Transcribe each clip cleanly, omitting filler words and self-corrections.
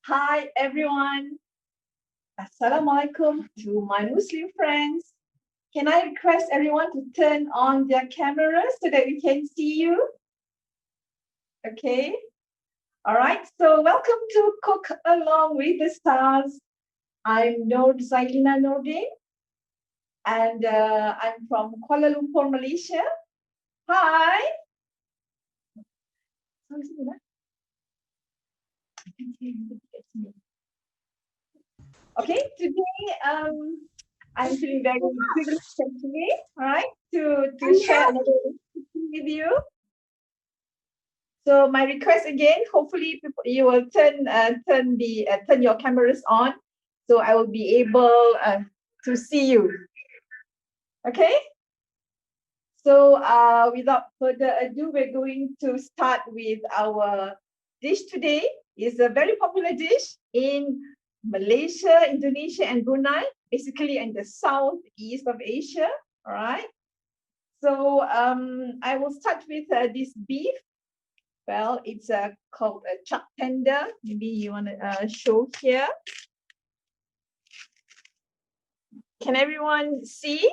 Hi everyone. Assalamualaikum to my Muslim friends. Can I request everyone to turn on their cameras so that we can see you? Okay. All right. So welcome to Cook Along with the Stars. I'm Norzailina Nordin, and I'm from Kuala Lumpur, Malaysia. Hi. Okay, today I'm feeling very privileged today, all right, to share another recipe with you. So my request again, hopefully you will turn your cameras on, so I will be able to see you. Okay. So without further ado, we're going to start with our dish today. It's a very popular dish in Malaysia, Indonesia, and Brunei, basically in the southeast of Asia. All right. So I will start with this beef. Well, it's called a chuck tender. Maybe you want to show here. Can everyone see?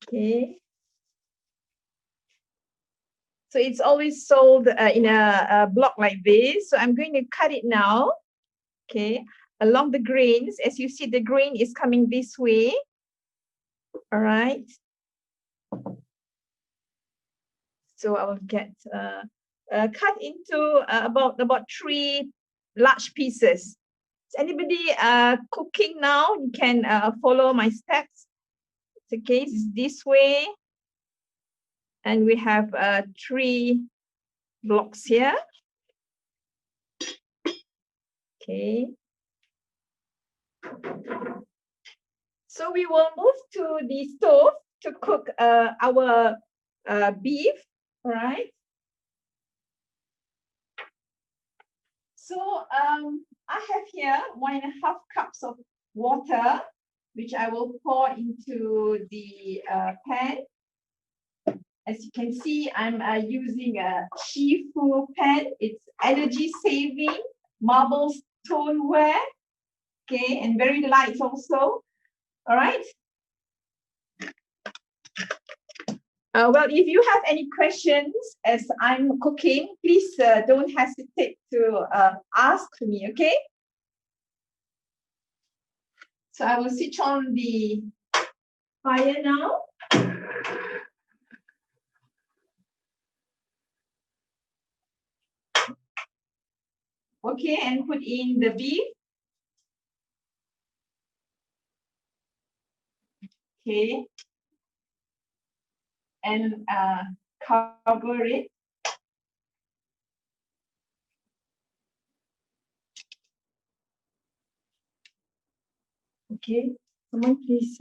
Okay. So it's always sold in a block like this. So I'm going to cut it now. Okay, along the grains. As you see, the grain is coming this way. All right. So I will get cut into about 3 large pieces. Is anybody cooking now? You can follow my steps. Okay, it's this way. And we have 3 blocks here. Okay. So we will move to the stove to cook our beef, all right? So I have here 1.5 cups of water, which I will pour into the pan. As you can see, I'm using a SHEFU pan. It's energy saving, marble stoneware, okay, and very light also. All right. Well, if you have any questions as I'm cooking, please don't hesitate to ask me, okay? So I will switch on the fire now. Okay, and put in the beef. Okay. And cover it. Okay, someone please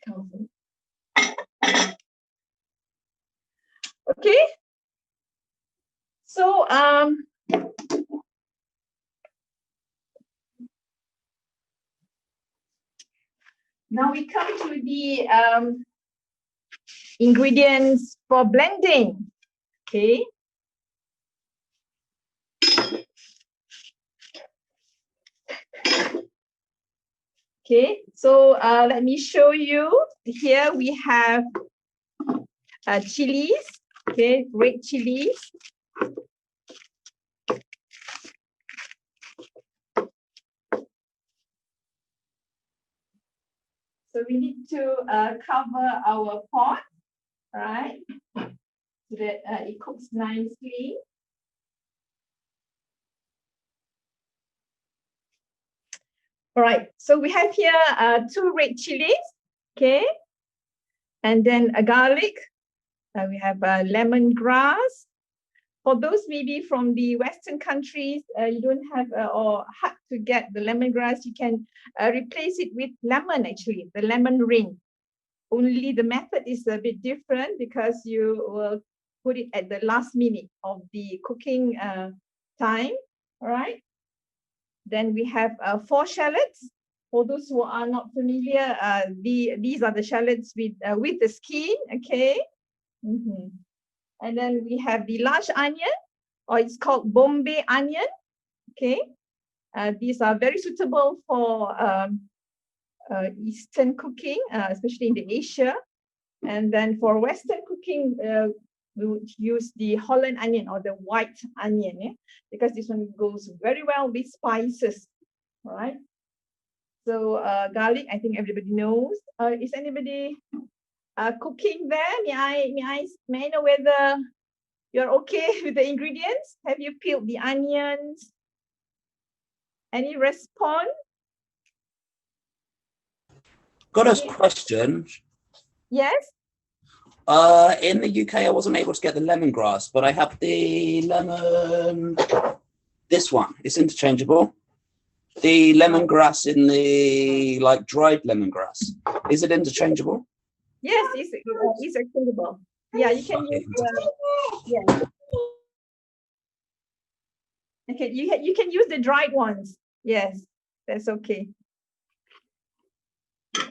cover. Okay. So now we come to the ingredients for blending. Okay. Okay, so let me show you. Here we have chilies, okay, red chilies. So we need to cover our pot, right, so that it cooks nicely. All right, so we have here 2 red chilies, okay, and then a garlic. We have lemongrass. For those maybe from the Western countries, you don't have or hard to get the lemongrass, you can replace it with lemon actually, the lemon ring. Only the method is a bit different because you will put it at the last minute of the cooking time, all right? Then we have 4 shallots. For those who are not familiar, these are the shallots with the skin, okay? And then we have the large onion, or it's called Bombay onion. Okay, these are very suitable for Eastern cooking, especially in the Asia. And then for Western cooking, we would use the Holland onion or the white onion, because this one goes very well with spices. All right. So garlic, I think everybody knows. Is anybody cooking there? May I know whether you're okay with the ingredients? Have you peeled the onions? Any response? Got a question. Yes. In the UK, I wasn't able to get the lemongrass, but I have the lemon. This one, it's interchangeable. The lemongrass in the dried lemongrass. Is it interchangeable? Yes, it's interchangeable. Yeah, you can use. Yeah. Okay, you can use the dried ones. Yes, that's okay.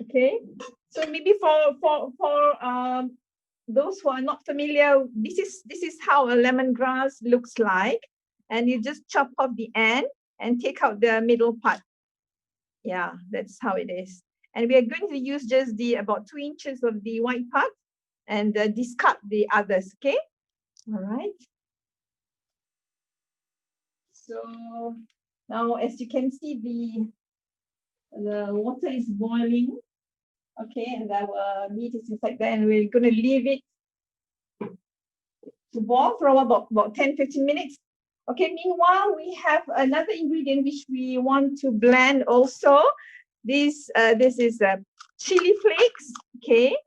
Okay, so maybe for those who are not familiar, this is how a lemongrass looks like, and you just chop off the end and take out the middle part. Yeah, that's how it is. And we are going to use just the about 2 inches of the white part and discard the others. Okay, all right. So now, as you can see, the water is boiling. Okay, and our meat is inside there, and we're going to leave it to boil for about 10-15 minutes. Okay, meanwhile, we have another ingredient which we want to blend also. This is chili flakes. Okay,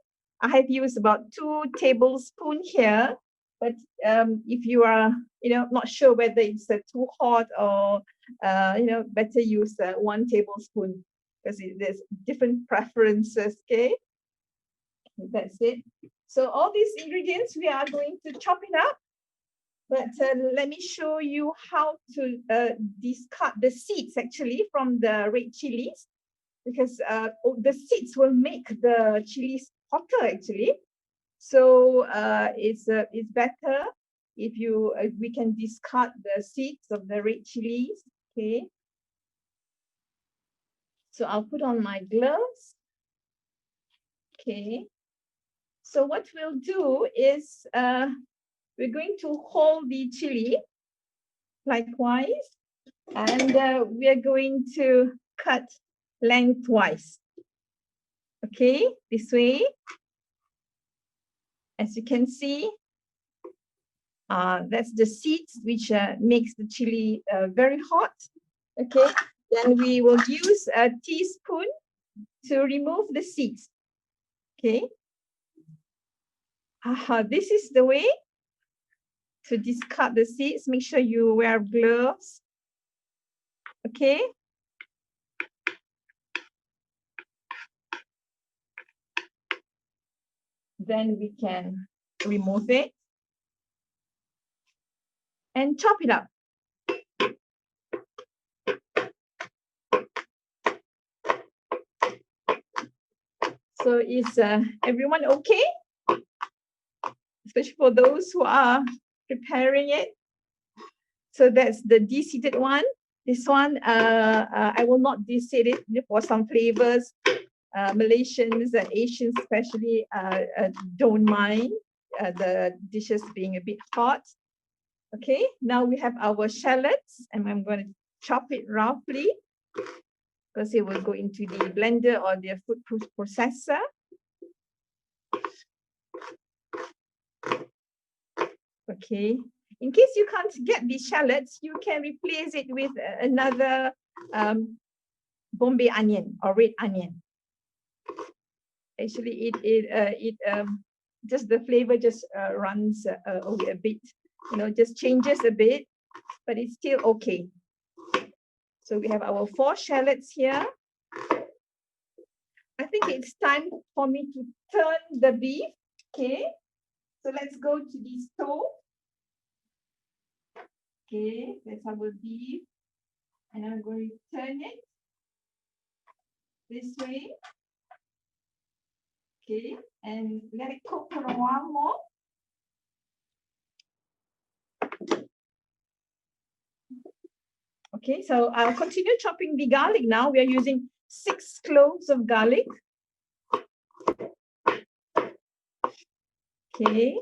I have used about 2 tablespoons here, but if you are not sure whether it's too hot or better use 1 tablespoon, because there's different preferences. Okay, that's it. So all these ingredients, we are going to chop it up, but let me show you how to discard the seeds actually from the red chilies, because the seeds will make the chilies hotter actually. So it's better if we can discard the seeds of the red chilies. Okay. So I'll put on my gloves. Okay. So what we'll do is we're going to hold the chili likewise, and we are going to cut lengthwise. Okay, this way. As you can see, that's the seeds which makes the chili very hot. Okay, then we will use a teaspoon to remove the seeds. Okay. This is the way to discard the seeds. Make sure you wear gloves. Okay. Then we can remove it and chop it up. So is everyone okay? Especially for those who are preparing it. So that's the desiccated one. This one, I will not deseed it for some flavors. Malaysians and Asians especially don't mind the dishes being a bit hot. Okay, now we have our shallots, and I'm going to chop it roughly because it will go into the blender or the food processor. Okay, in case you can't get the shallots, you can replace it with another Bombay onion or red onion. Actually, it just the flavor just runs a bit, just changes a bit, but it's still okay. So we have our 4 shallots here. I think it's time for me to turn the beef. Okay, so let's go to the stove. Okay, that's our beef, and I'm going to turn it this way. Okay, and let it cook for a while more. Okay, so I'll continue chopping the garlic now. We are using 6 cloves of garlic. Okay.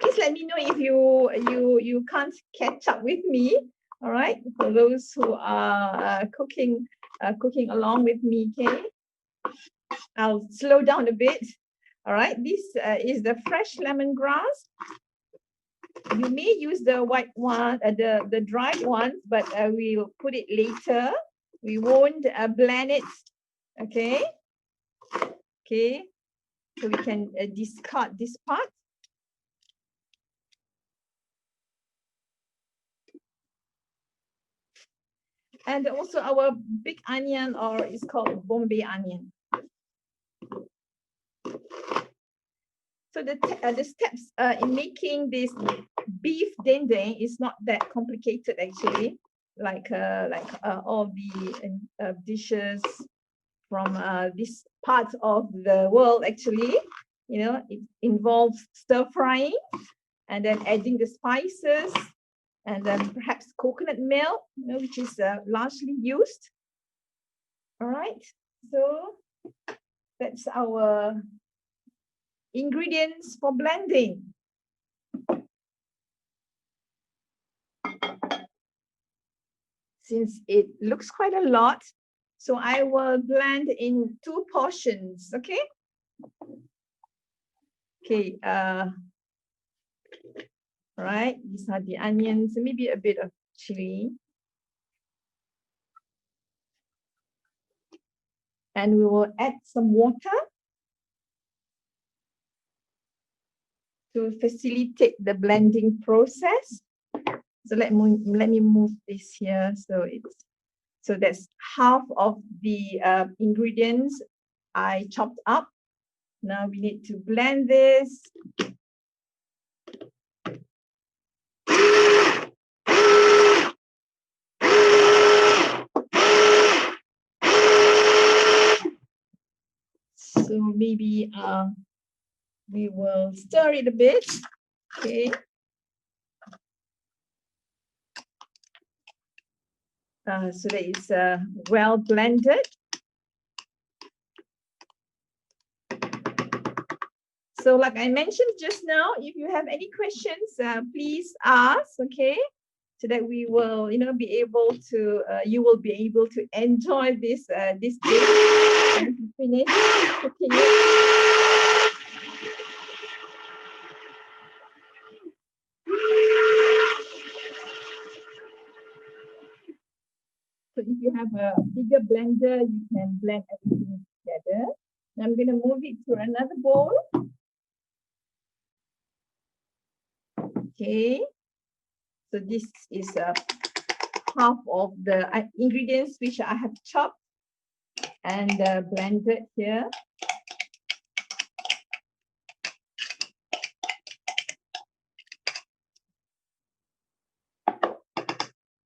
Please let me know if you can't catch up with me. All right, for those who are cooking along with me. Okay, I'll slow down a bit. All right, this is the fresh lemongrass. You may use the white one, the dried one, but we'll put it later. We won't blend it. Okay. Okay. So we can discard this part. And also our big onion, or it's called Bombay onion. So the steps in making this beef dendeng is not that complicated actually, like all the dishes from this part of the world actually. You know, it involves stir frying and then adding the spices and then perhaps coconut milk, you know, which is largely used. All right, so that's our ingredients for blending. Since it looks quite a lot, so I will blend in 2 portions, okay? Okay, all right, these are the onions, maybe a bit of chili. And we will add some water to facilitate the blending process. So let me move this here. So that's half of the ingredients I chopped up. Now we need to blend this. So maybe we will stir it a bit. Okay. So that it's well blended. So like I mentioned just now, if you have any questions, please ask, okay? So that we will, you know, be able to, you will be able to enjoy this this dish and finish cooking it. So if you have a bigger blender, you can blend everything together. Now I'm going to move it to another bowl. Okay. So this is half of the ingredients which I have chopped and blended here.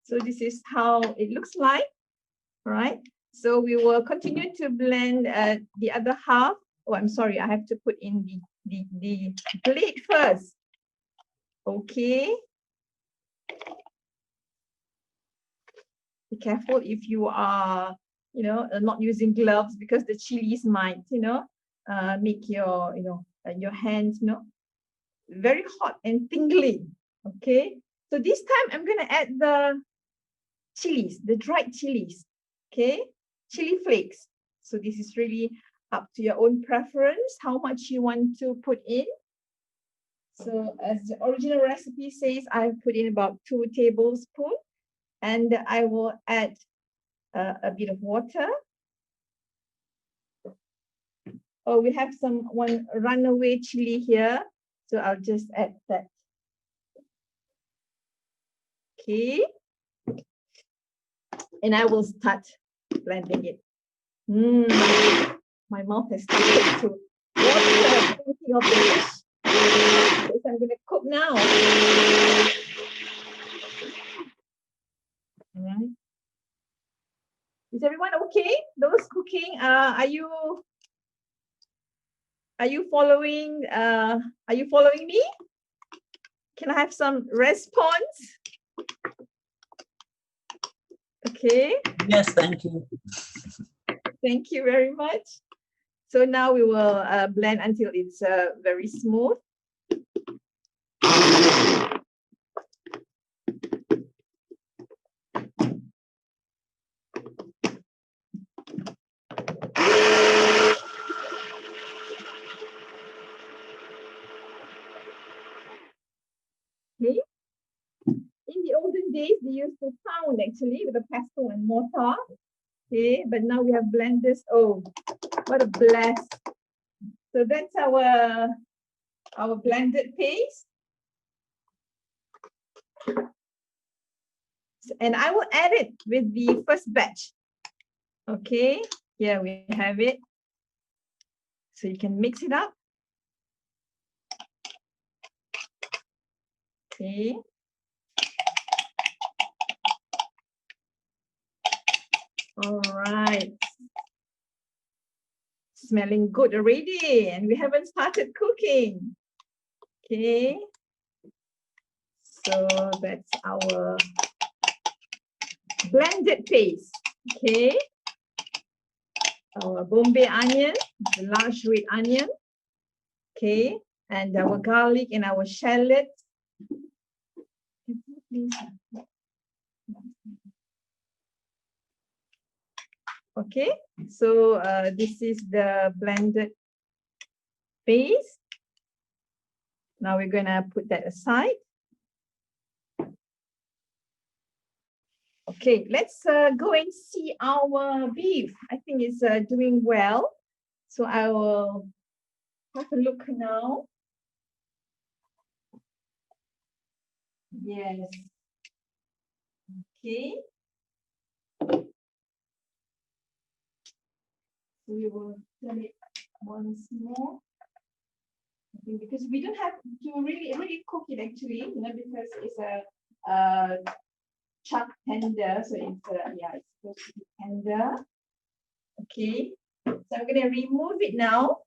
So this is how it looks like, all right? So we will continue to blend the other half. Oh, I'm sorry, I have to put in the blade first. Okay. Be careful if you are, you know, not using gloves, because the chilies might, you know, make your, you know, your hands, you know, very hot and tingly. Okay. So this time I'm going to add the chilies, the dried chilies. Okay. Chili flakes. So this is really up to your own preference, how much you want to put in. So as the original recipe says, I put in about 2 tablespoons, and I will add a bit of water. Oh, we have one runaway chili here, so I'll just add that. Okay, and I will start blending it. My mouth has started to water thinking of the dish. Yes, I'm going to cook now. All right. Is everyone okay? Those cooking, are you following? Are you following me? Can I have some response? Okay. Yes, thank you. Thank you very much. So now we will blend until it's very smooth. Okay. In the olden days, they used to pound actually with a pestle and mortar. Okay, but now we have blenders. Oh, what a bless. So that's our blended paste. And I will add it with the first batch. Okay, here we have it. So you can mix it up. Okay. All right. Smelling good already, and we haven't started cooking. Okay. So that's our blended paste. Okay. Our Bombay onion, the large red onion. Okay. And our garlic and our shallots. Okay, so this is the blended paste. Now we're gonna put that aside. Okay, let's go and see our beef. I think it's doing well. So I will have a look now. Yes. Okay. We will turn it once more. I think because we don't have to really cook it actually, you know, because it's a chuck tender, so it's yeah, it's supposed to be tender. Okay, so I'm gonna remove it now.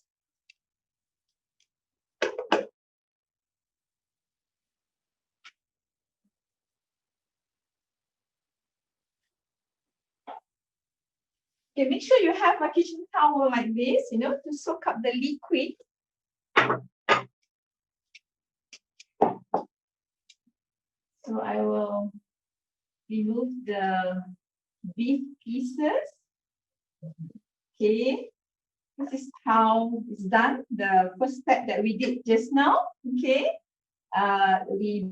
Okay, make sure you have a kitchen towel like this, you know, to soak up the liquid. So I will remove the beef pieces. Okay, this is how it's done. The first step that we did just now. Okay, we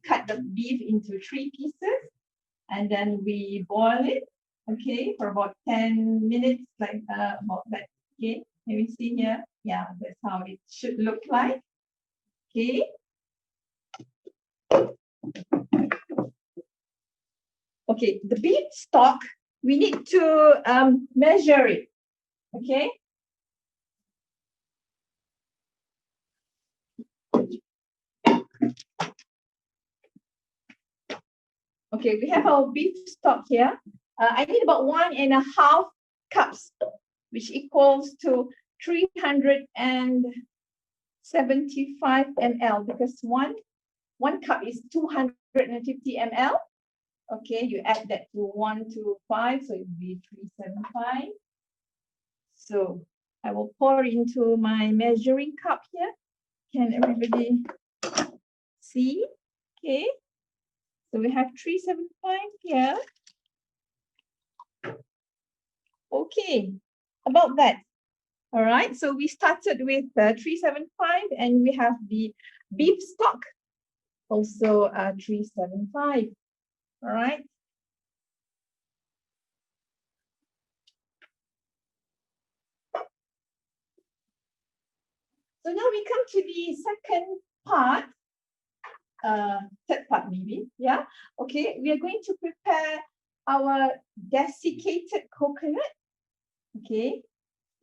cut the beef into 3 pieces, and then we boil it. Okay, for about 10 minutes, like about that. Okay, can we see here? Yeah, that's how it should look like. Okay. Okay, the beef stock, we need to measure it. Okay. Okay, we have our beef stock here. I need about 1.5 cups, which equals to 375 ml, because one cup is 250 ml. Okay, you add that to 1 to 5, so it will be 375. So I will pour into my measuring cup here. Can everybody see? Okay. So we have 375 here. Okay, about that. All right, so we started with 375, and we have the beef stock, also 375. All right. So now we come to the second part, third part maybe, yeah. Okay, we are going to prepare our desiccated coconut. Okay,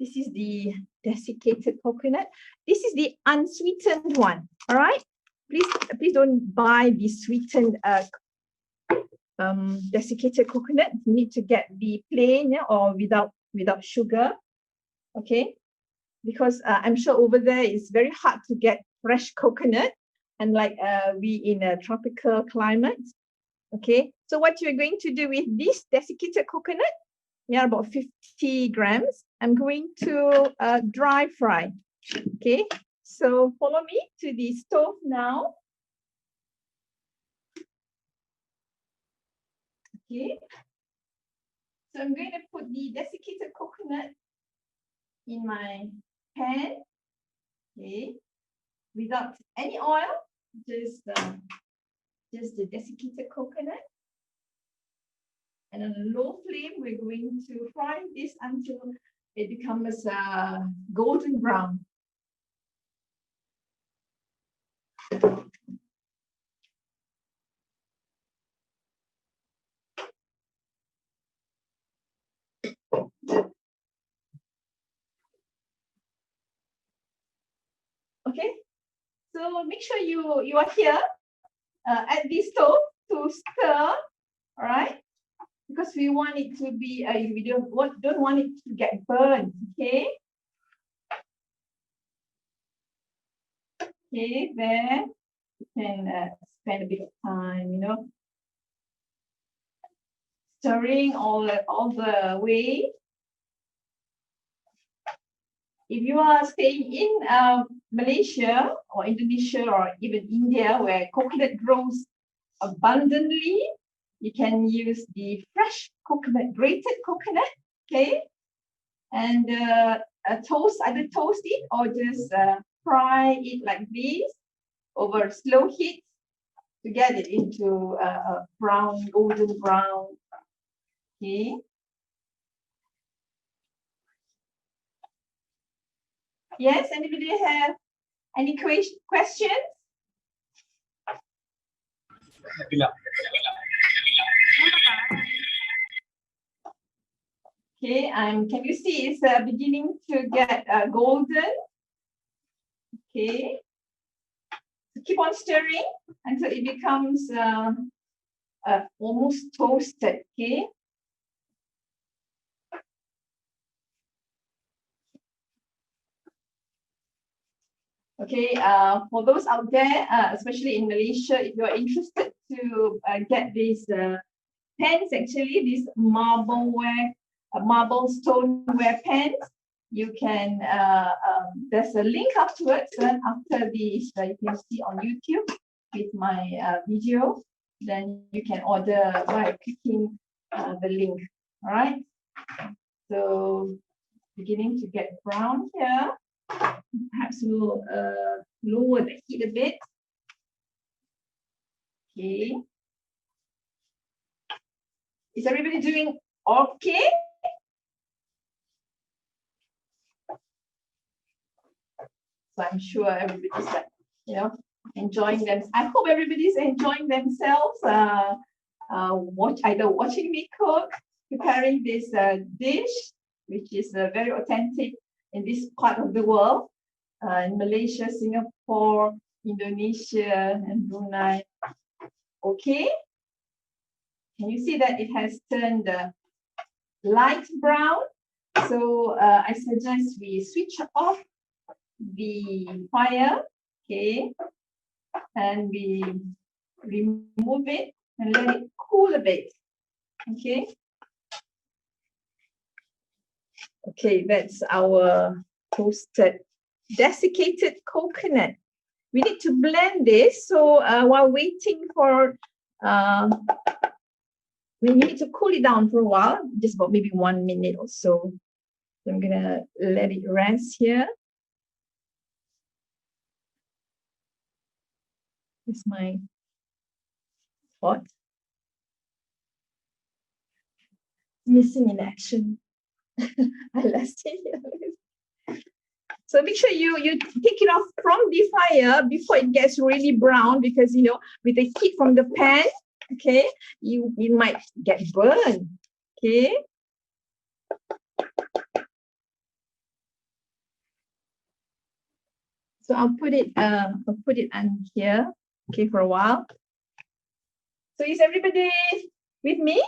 this is the desiccated coconut. This is the unsweetened one. All right, please don't buy the sweetened desiccated coconut. You need to get the plain, yeah, or without sugar. Okay, because I'm sure over there it's very hard to get fresh coconut, and like we in a tropical climate. Okay, so what you're going to do with this desiccated coconut, yeah, about 50 grams. I'm going to dry fry. Okay, so follow me to the stove now. Okay, so I'm going to put the desiccated coconut in my pan. Okay, without any oil, just the desiccated coconut. And on a low flame, we're going to fry this until it becomes golden brown. Okay, so make sure you are here at the stove to stir, all right? Because we want it to be, we don't want it to get burned, okay? Okay, there you can spend a bit of time, you know, stirring all the way. If you are staying in Malaysia or Indonesia or even India, where coconut grows abundantly, you can use the fresh coconut, grated coconut, okay? And either toast it or just fry it like this over slow heat to get it into a brown, golden brown, okay? Yes, anybody have any questions? Okay, can you see it's beginning to get golden? Okay, so keep on stirring until it becomes almost toasted. Okay. Okay, for those out there, especially in Malaysia, if you're interested to get these pans, actually, these marble stoneware pans, you can, there's a link afterwards, after this, you can see on YouTube with my video, then you can order by clicking the link, all right? So, beginning to get brown here. Perhaps we'll lower the heat a bit. Okay. Is everybody doing okay? So I'm sure everybody's enjoying them. I hope everybody's enjoying themselves. Either watching me cook, preparing this dish, which is very authentic in this part of the world. In Malaysia, Singapore, Indonesia, and Brunei. Okay. Can you see that it has turned light brown? So I suggest we switch off the fire, okay, and we remove it and let it cool a bit, okay. Okay, that's our toasted desiccated coconut. We need to blend this. So while waiting for, we need to cool it down for a while, just about maybe 1 minute or so. So I'm gonna let it rest here. This is my pot. Missing in action. I left it here. So make sure you take it off from the fire before it gets really brown, because with the heat from the pan, okay, you might get burned. Okay. So I'll put it on here, okay, for a while. So is everybody with me?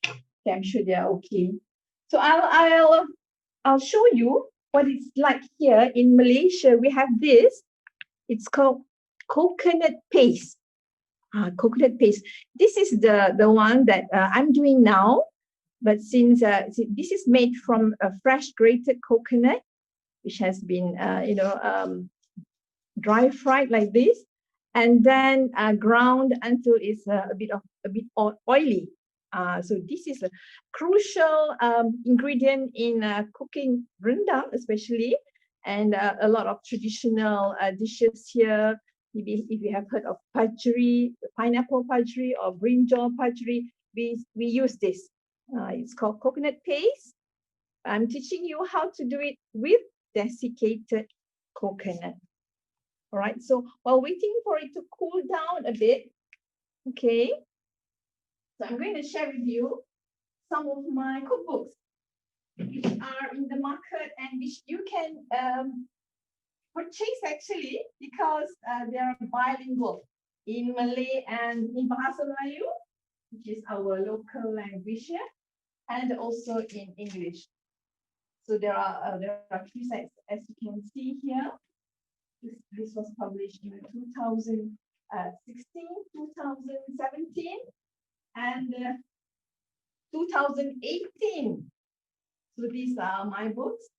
Okay, I'm sure they're okay. So I'll show you what it's like here in Malaysia. We have this. It's called coconut paste. Coconut paste. This is the one that I'm doing now. But since this is made from a fresh grated coconut, which has been, dry fried like this, and then ground until it's a bit oily. So this is a crucial ingredient in cooking rendang, especially, and a lot of traditional dishes here. Maybe if you have heard of pajri, pineapple pajri, or brinjal pajri, we use this. It's called coconut paste. I'm teaching you how to do it with desiccated coconut. All right, so while waiting for it to cool down a bit, okay, so I'm going to share with you some of my cookbooks which are in the market and which you can purchase actually, because they are bilingual in Malay and in Bahasa Melayu, which is our local language here, and also in English. So there are 3 sets, as you can see here. This was published in 2016, 2017, and 2018. So these are my books.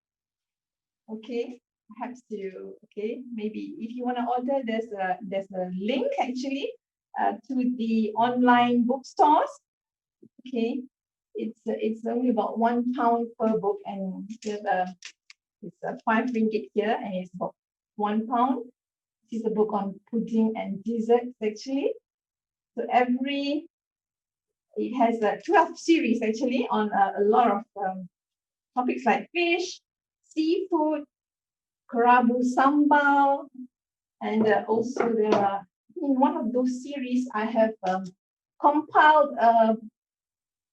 Okay, perhaps maybe if you want to order, there's a link actually to the online bookstores. Okay, it's only about £1 per book, and it's 5 ringgit here, and it's about £1. This is a book on pudding and desserts actually. So it has 12 series actually on a lot of topics like fish, seafood, kerabu sambal, and also there are, in one of those series, I have compiled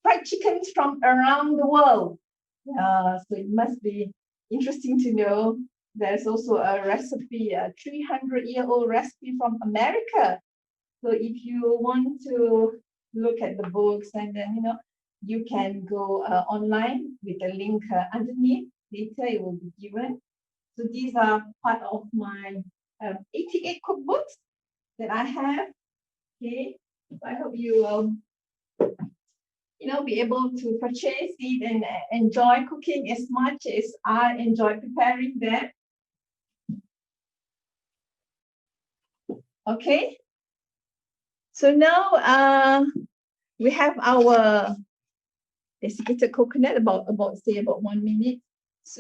fried chickens from around the world. So it must be interesting to know. There's also a recipe, a 300-year-old recipe from America. So if you want to look at the books, and then you can go online with a link underneath. Later it will be given. So these are part of my 88 cookbooks that I have. Okay, so I hope you will be able to purchase it and enjoy cooking as much as I enjoy preparing them. Okay, so now we have our desiccated coconut about 1 minute. So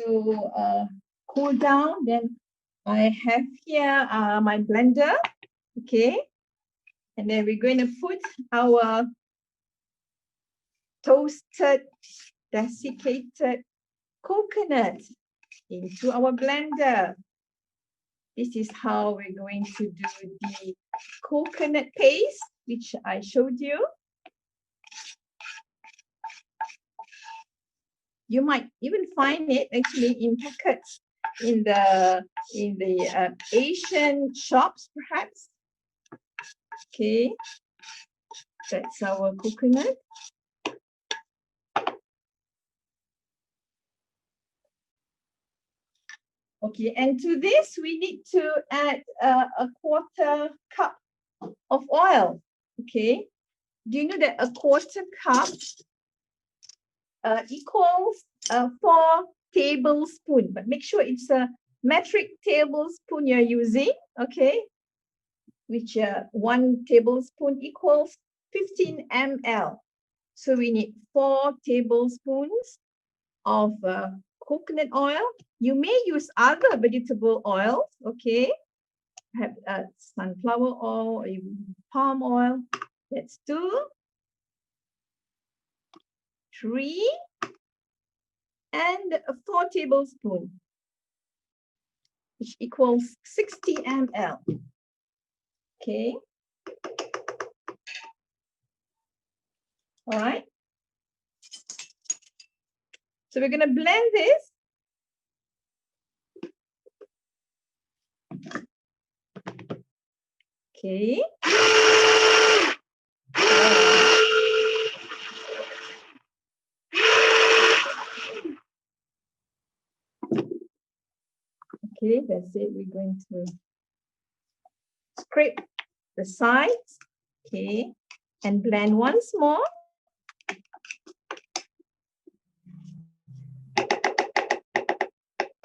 cool down. Then I have here my blender. Okay, and then we're going to put our toasted desiccated coconut into our blender. This is how we're going to do the coconut paste, which I showed you. You might even find it actually in packets in the Asian shops, perhaps. Okay, that's our coconut. Okay, and to this we need to add a 1/4 cup of oil. Okay, do you know that a 1/4 cup equals 4 tablespoons? But make sure it's a metric tablespoon you're using. Okay, which 1 tablespoon equals 15 ml. So we need 4 tablespoons of coconut oil. You may use other vegetable oils, okay? Have sunflower oil or even palm oil. That's 2, 3, and 4 tablespoons, which equals 60 ml. Okay. All right. So we're going to blend this. Okay. Okay, that's it. We're going to scrape the sides, okay, and blend once more.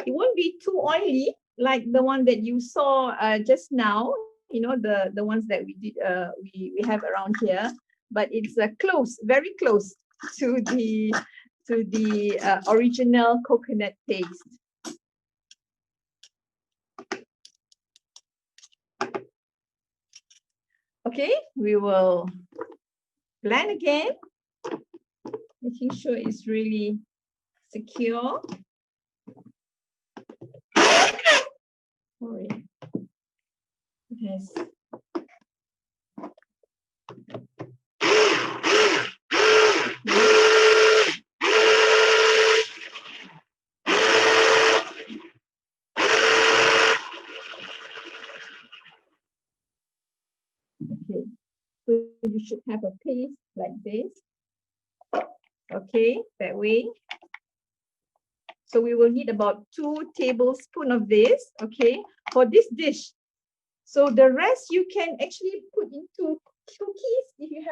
It won't be too oily like the one that you saw just now, you know, the ones that we did we have around here, but it's close, very close to the original coconut taste. Okay, we will blend again, making sure it's really secure. Sorry. Yes. Okay, so you should have a paste like this. Okay, that way. So we will need about 2 tablespoons of this, okay, for this dish. So the rest you can actually put into cookies if you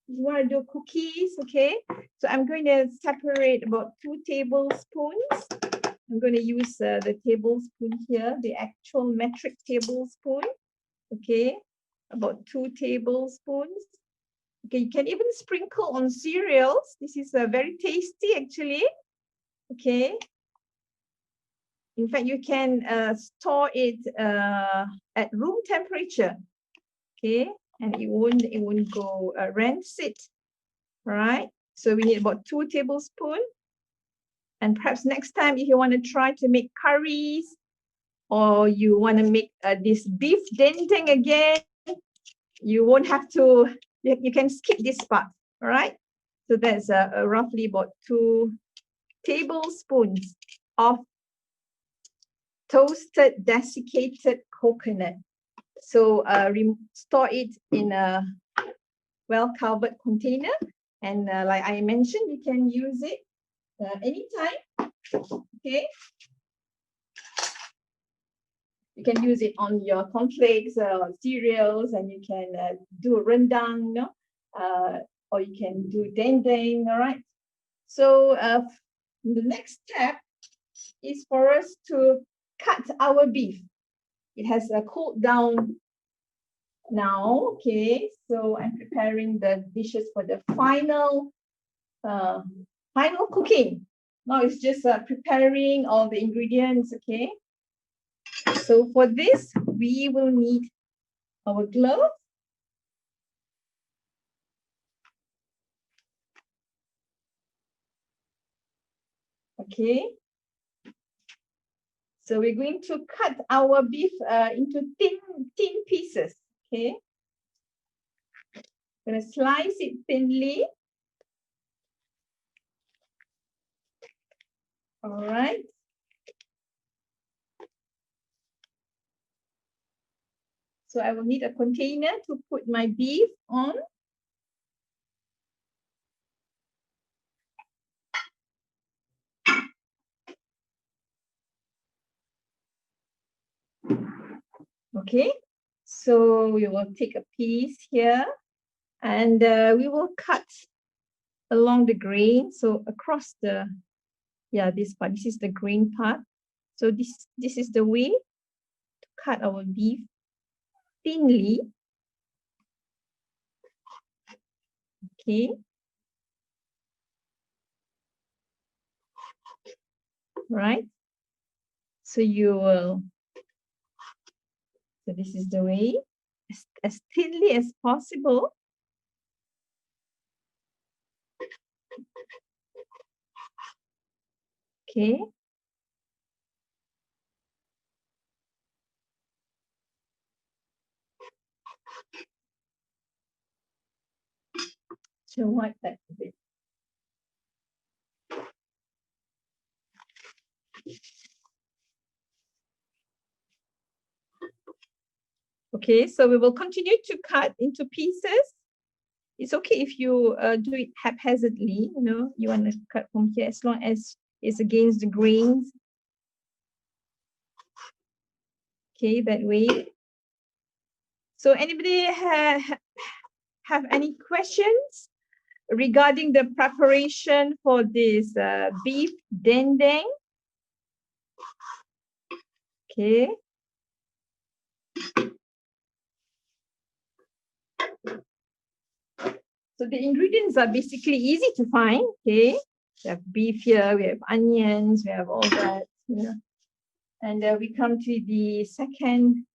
want to do cookies, okay. So I'm going to separate about 2 tablespoons. I'm going to use the tablespoon here, the actual metric tablespoon, okay, about 2 tablespoons. Okay, you can even sprinkle on cereals. This is very tasty actually, okay. In fact, you can store it at room temperature, okay, and it won't go rancid, right? So we need about 2 tablespoons. And perhaps next time, if you want to try to make curries, or you want to make this beef dendeng again, you won't have to. You can skip this part, all right? So that's roughly about 2 tablespoons of toasted desiccated coconut. So store it in a well-covered container, and like I mentioned, you can use it anytime. Okay, you can use it on your cornflakes or cereals, and you can do a rendang, you know, or you can do dendeng. All right. So the next step is for us to cut our beef. It has cooled down now, okay, so I'm preparing the dishes for the final cooking. Now it's just preparing all the ingredients, okay. So for this, we will need our gloves. Okay. So we're going to cut our beef into thin pieces, okay. I'm going to slice it thinly. All right. So I will need a container to put my beef on. Okay, so we will take a piece here, and we will cut along the grain. So across the, this part, this is the grain part. So this is the way to cut our beef thinly. Okay. Right. So you will, so this is the way, as thinly as possible. Okay. So wipe that a bit. Okay, so we will continue to cut into pieces. It's okay if you do it haphazardly, you know, you want to cut from here as long as it's against the grains. Okay, that way. So anybody have any questions regarding the preparation for this beef dendeng? Okay. So the ingredients are basically easy to find. Okay. We have beef here, we have onions, we have all that. Yeah. And we come to the second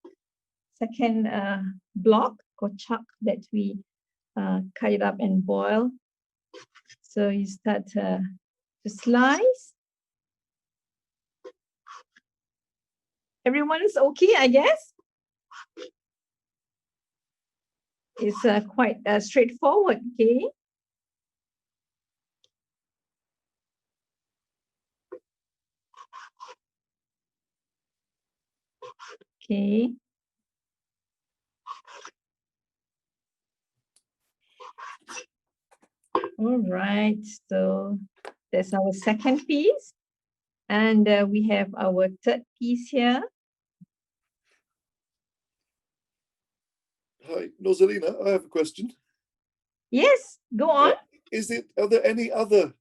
block, kocak, that we cut it up and boil. So you start to slice. Everyone is okay, I guess. It's quite straightforward, okay? Okay. All right, so that's our second piece. And we have our third piece here. Hi, Norzailina, I have a question. Yes, go on. Are there any other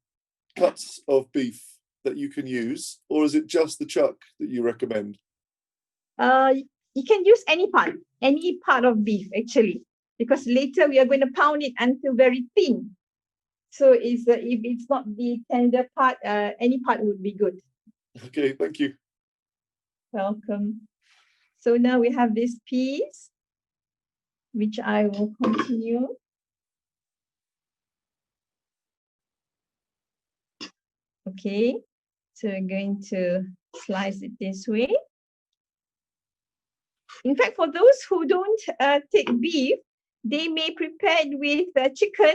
cuts of beef that you can use, or is it just the chuck that you recommend? You can use any part of beef actually, because later we are going to pound it until very thin. So if it's not the tender part, any part would be good. Okay, thank you. Welcome. So now we have this piece, which I will continue. Okay, so we're going to slice it this way. In fact, for those who don't take beef, they may prepare it with chicken,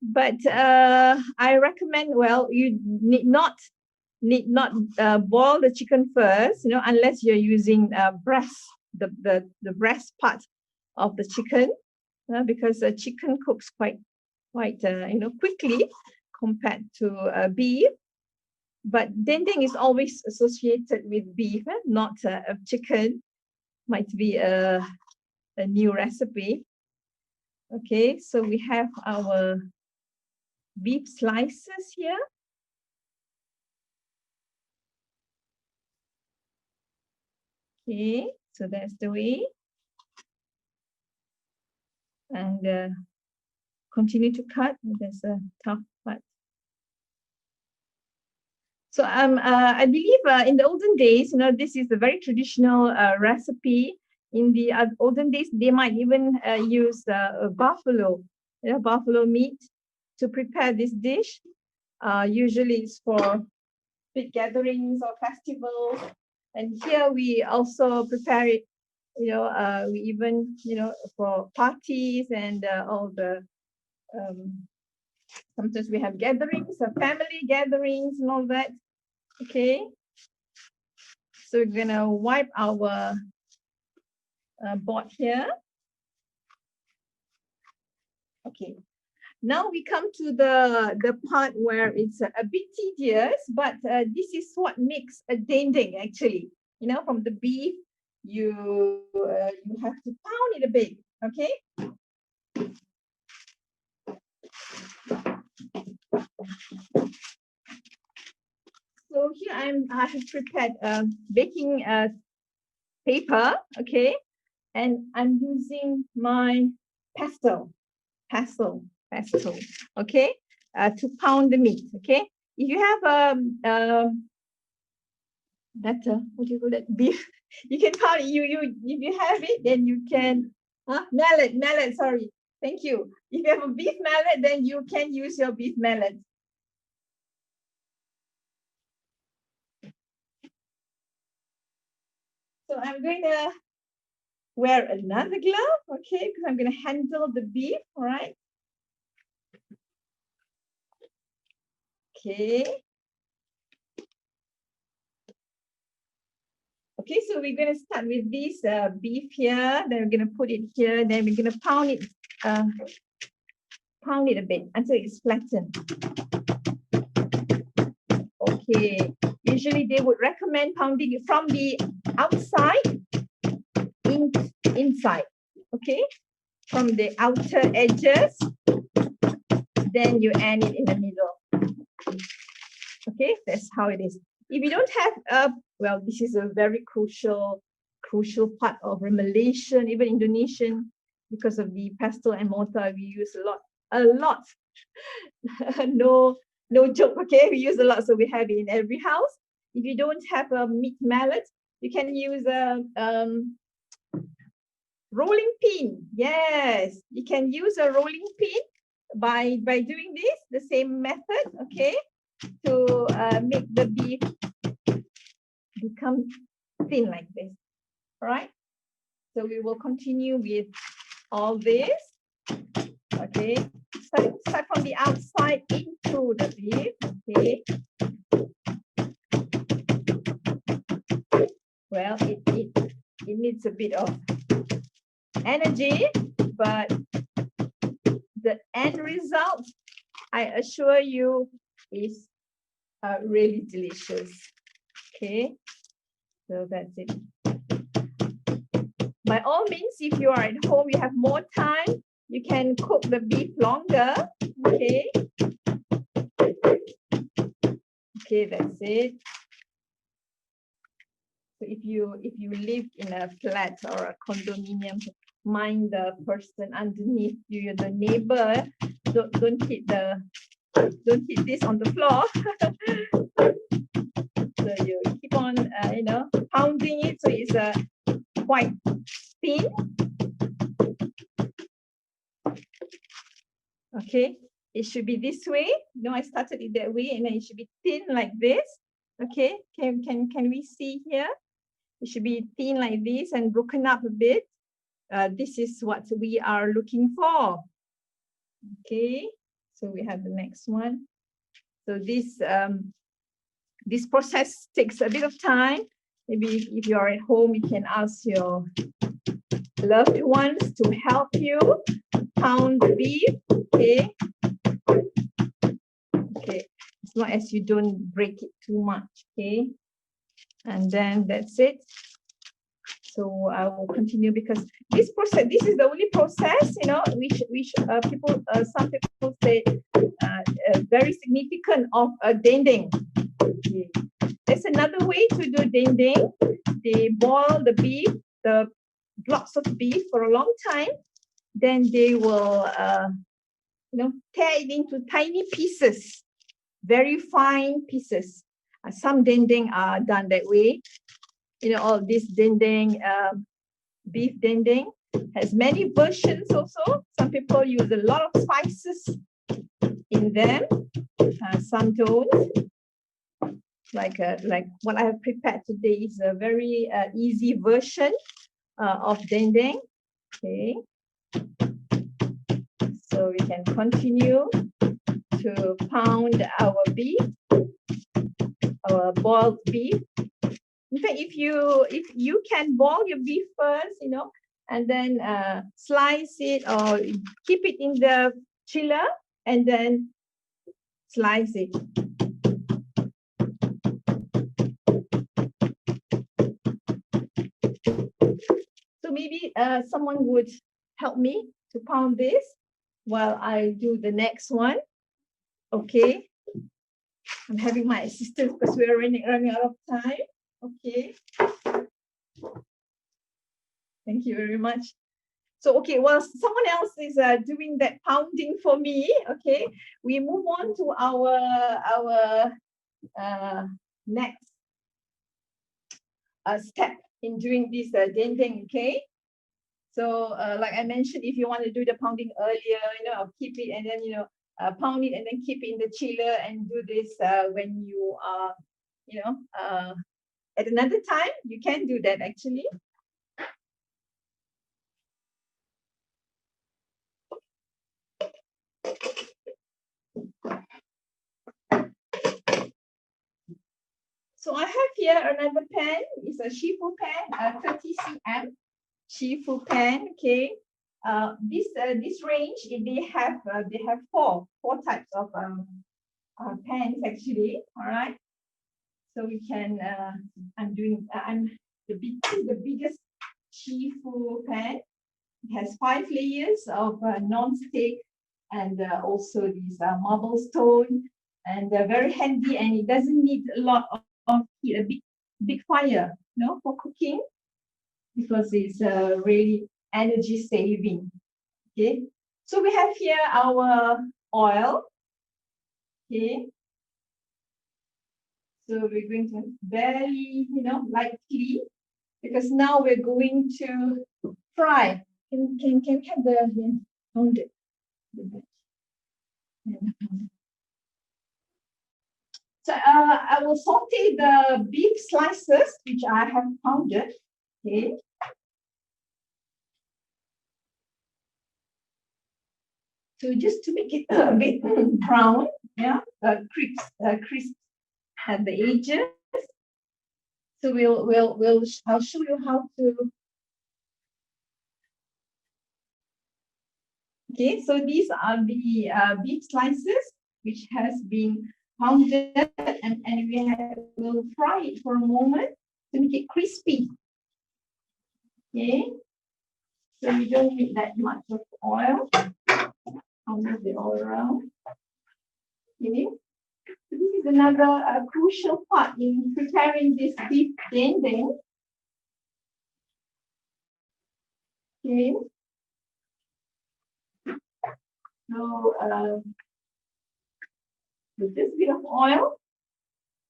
but I recommend, well, you need not boil the chicken first, unless you're using breast, the breast part of the chicken, because the chicken cooks quite quickly compared to beef. But dendeng is always associated with beef, not chicken. Might be a new recipe. Okay, so we have our beef slices here. Okay, so that's the way. And continue to cut. There's a tough part. So I believe in the olden days, this is a very traditional recipe. In the olden days, they might even use buffalo meat to prepare this dish. Usually it's for big gatherings or festivals. And here we also prepare it, we even, for parties and all the, sometimes we have gatherings, family gatherings and all that. Okay. So we're gonna wipe our board here. Okay. Now we come to the part where it's a bit tedious, but this is what makes a dendeng actually. From the beef, you have to pound it a bit. Okay. So here I have prepared baking paper, okay, and I'm using my pestle, okay, to pound the meat, okay. If you have what do you call that, beef, you can pound it. If you have it, then you can mallet. Sorry, thank you. If you have a beef mallet, then you can use your beef mallet. So I'm going to wear another glove, okay, because I'm going to handle the beef, all right? Okay. Okay, so we're going to start with this beef here, then we're going to put it here, then we're going to pound it a bit until it's flattened. Okay, usually they would recommend pounding it from the outside inside. okay, from the outer edges, then you end it in the middle. Okay, that's how it is. If you don't have well, this is a very crucial part of Malaysian, even Indonesian, because of the pestle and mortar, we use a lot. No joke, okay? We use a lot, so we have it in every house. If you don't have a meat mallet, you can use a rolling pin. Yes, you can use a rolling pin by doing this, the same method, okay, to make the beef become thin like this. All right, so we will continue with all this. Okay, start from the outside into the beef. Okay, well, it needs a bit of energy, but the end result, I assure you, is really delicious. Okay, so that's it. By all means, if you are at home, you have more time, you can cook the beef longer. Okay. Okay, that's it. So if you live in a flat or a condominium, mind the person underneath you, the neighbor. Don't hit this on the floor. So you keep on, pounding it so it's quite thin. Okay, it should be this way. I started it that way, and then it should be thin like this. Okay, can we see here? It should be thin like this and broken up a bit. This is what we are looking for. Okay, so we have the next one. So this process takes a bit of time. Maybe if you are at home, you can ask your loved ones to help you pound the beef. Okay. Okay, as long as you don't break it too much. Okay, and then that's it. So I will continue because this is the only process, which some people say very significant of dendeng. Okay. There's another way to do dendeng. They boil the beef, the blocks of beef for a long time. Then they will, tear it into tiny pieces, very fine pieces. Some dendeng are done that way. All this dendeng, beef dendeng has many versions also. Some people use a lot of spices in them. Some don't. Like what I have prepared today is a very easy version of dendeng. Okay. So we can continue to pound our beef, our boiled beef. In fact, if you can boil your beef first, and then slice it or keep it in the chiller and then slice it. So maybe someone would help me to pound this while I do the next one. Okay. I'm having my assistant because we're running out of time. Okay. Thank you very much. So, okay, while someone else is doing that pounding for me, okay, we move on to our next step in doing this dendeng, okay? So, like I mentioned, if you want to do the pounding earlier, keep it and then, pound it and then keep it in the chiller and do this when you are, at another time, you can do that actually. So I have here another pan. It's a SHEFU pan, 30 cm SHEFU pan. Okay. This range, they have four types of pans actually. All right. So we can. I'm the biggest SHEFU pan. It has 5 layers of non-stick and also these marble stone, and they're very handy, and it doesn't need a lot of heat, a big fire, you know, for cooking, because it's really energy saving. Okay, so we have here our oil. Okay, so we're going to very, you know, lightly, because now we're going to fry. Can we have the pounded? So I will saute the beef slices, which I have pounded. Okay. So just to make it a bit brown, yeah, crisp at the edges. So I'll show you how to. Okay, so these are the beef slices which has been pounded, and we'll fry it for a moment to make it crispy. Okay, so you don't need that much of oil. I'll move it all around. Okay, so this is another crucial part in preparing this beef dendeng. Okay, so with this bit of oil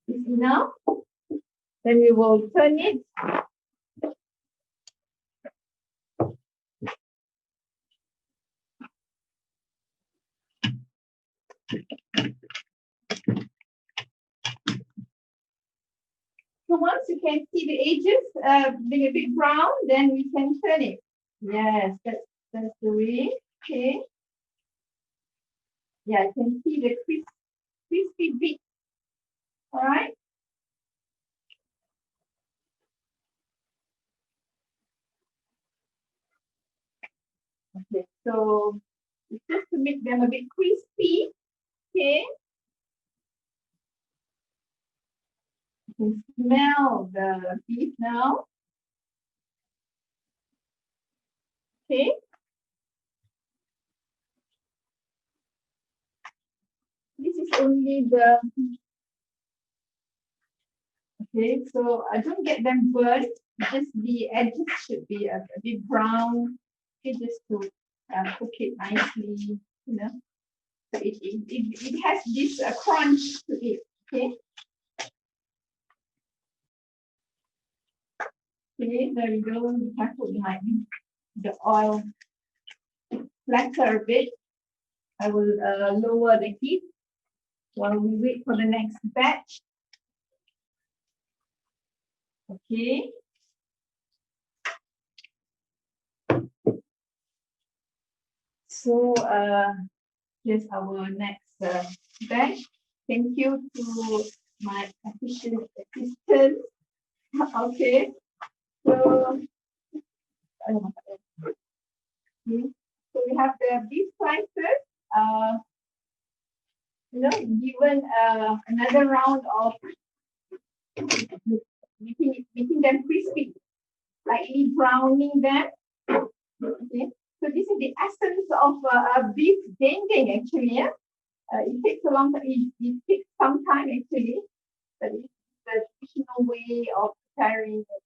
is enough. Then we will turn it. So once you can see the edges being a bit brown, then we can turn it. Yes, that's the way. Okay. Yeah, you can see the crispy bit. All right. Okay, so it's just to make them a bit crispy. Okay. You can smell the beef now. Okay. This is only the. Okay, so I don't get them burnt. Just the edges should be a bit brown. Okay, just to cook it nicely. You know, so it has this crunch to it. Okay. Okay, there we go. I put the oil flatter a bit. I will lower the heat while we wait for the next batch. Okay. So here's our next batch. Thank you to my efficient assistant. Okay. So, so we have the beef slices. You know, given another round of making them crispy, lightly browning them. Okay. So this is the essence of beef dendeng actually. Yeah? It takes a long time. It takes some time actually, but it's the traditional way of preparing it,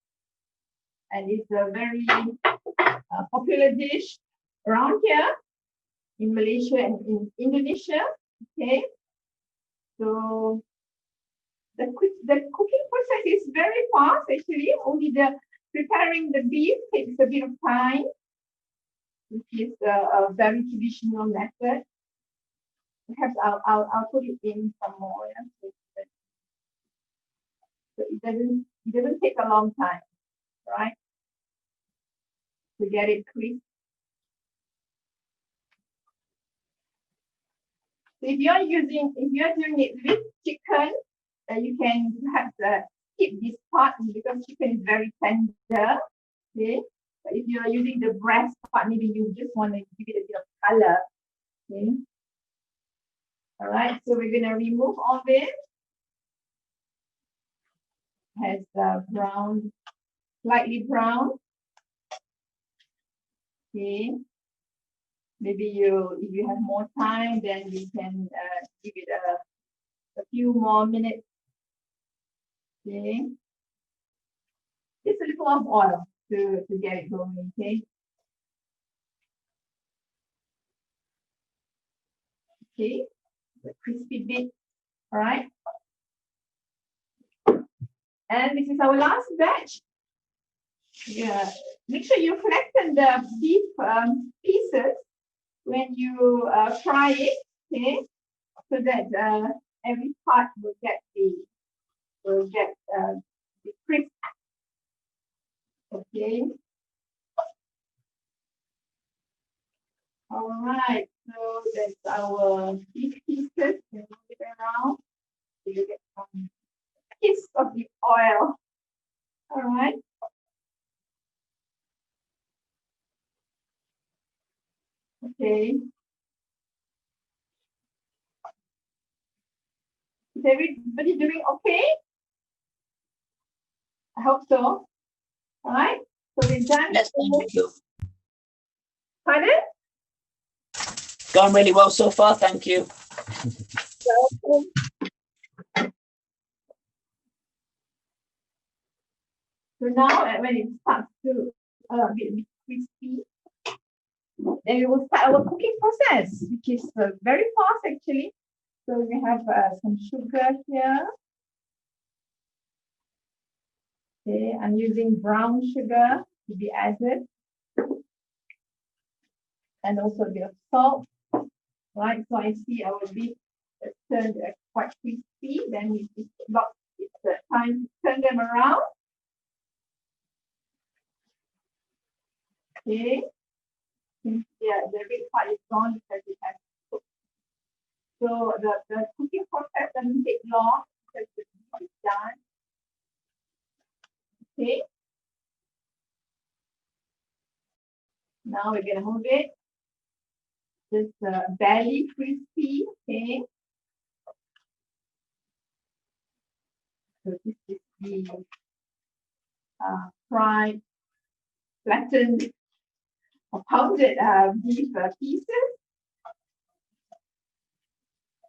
and it's a very popular dish around here in Malaysia and in Indonesia. Okay, so the cooking process is very fast actually. Only the preparing the beef takes a bit of time, which is a very traditional method. Perhaps I'll put it in some more. Yeah? So it doesn't take a long time, right? To get it crisp. So if you're doing it with chicken, you can perhaps skip this part because chicken is very tender. Okay. But if you're using the breast part, maybe you just want to give it a bit of color. Okay. All right. So we're gonna remove all this. Has brown, slightly brown. Okay. Maybe if you have more time, then we can give it a few more minutes. Okay. Just a little of oil to get it going. Okay. Okay. The crispy bit. All right. And this is our last batch. Yeah. Make sure you flatten the beef pieces when you fry it. Okay. So that every part will get the crisp. Okay. All right. So that's our beef pieces. You move it around. So you get some kiss of the oil. All right. Okay. Is everybody doing okay? I hope so. All right. So we're done. Yes, thank you. Pardon? Gone really well so far, thank you. So now when it starts to be crispy, then we will start our cooking process, which is very fast actually. So we have some sugar here. Okay, I'm using brown sugar to be added. And also a bit of salt. Right, so I see our beef turned quite crispy. Then it's time to turn them around. Okay. Yeah, the red part is gone because it has cooked. So the cooking process doesn't take long because the beef is done. Okay. Now we're gonna move it. Just barely crispy. Okay. So this is the fried, flattened, or pounded beef pieces.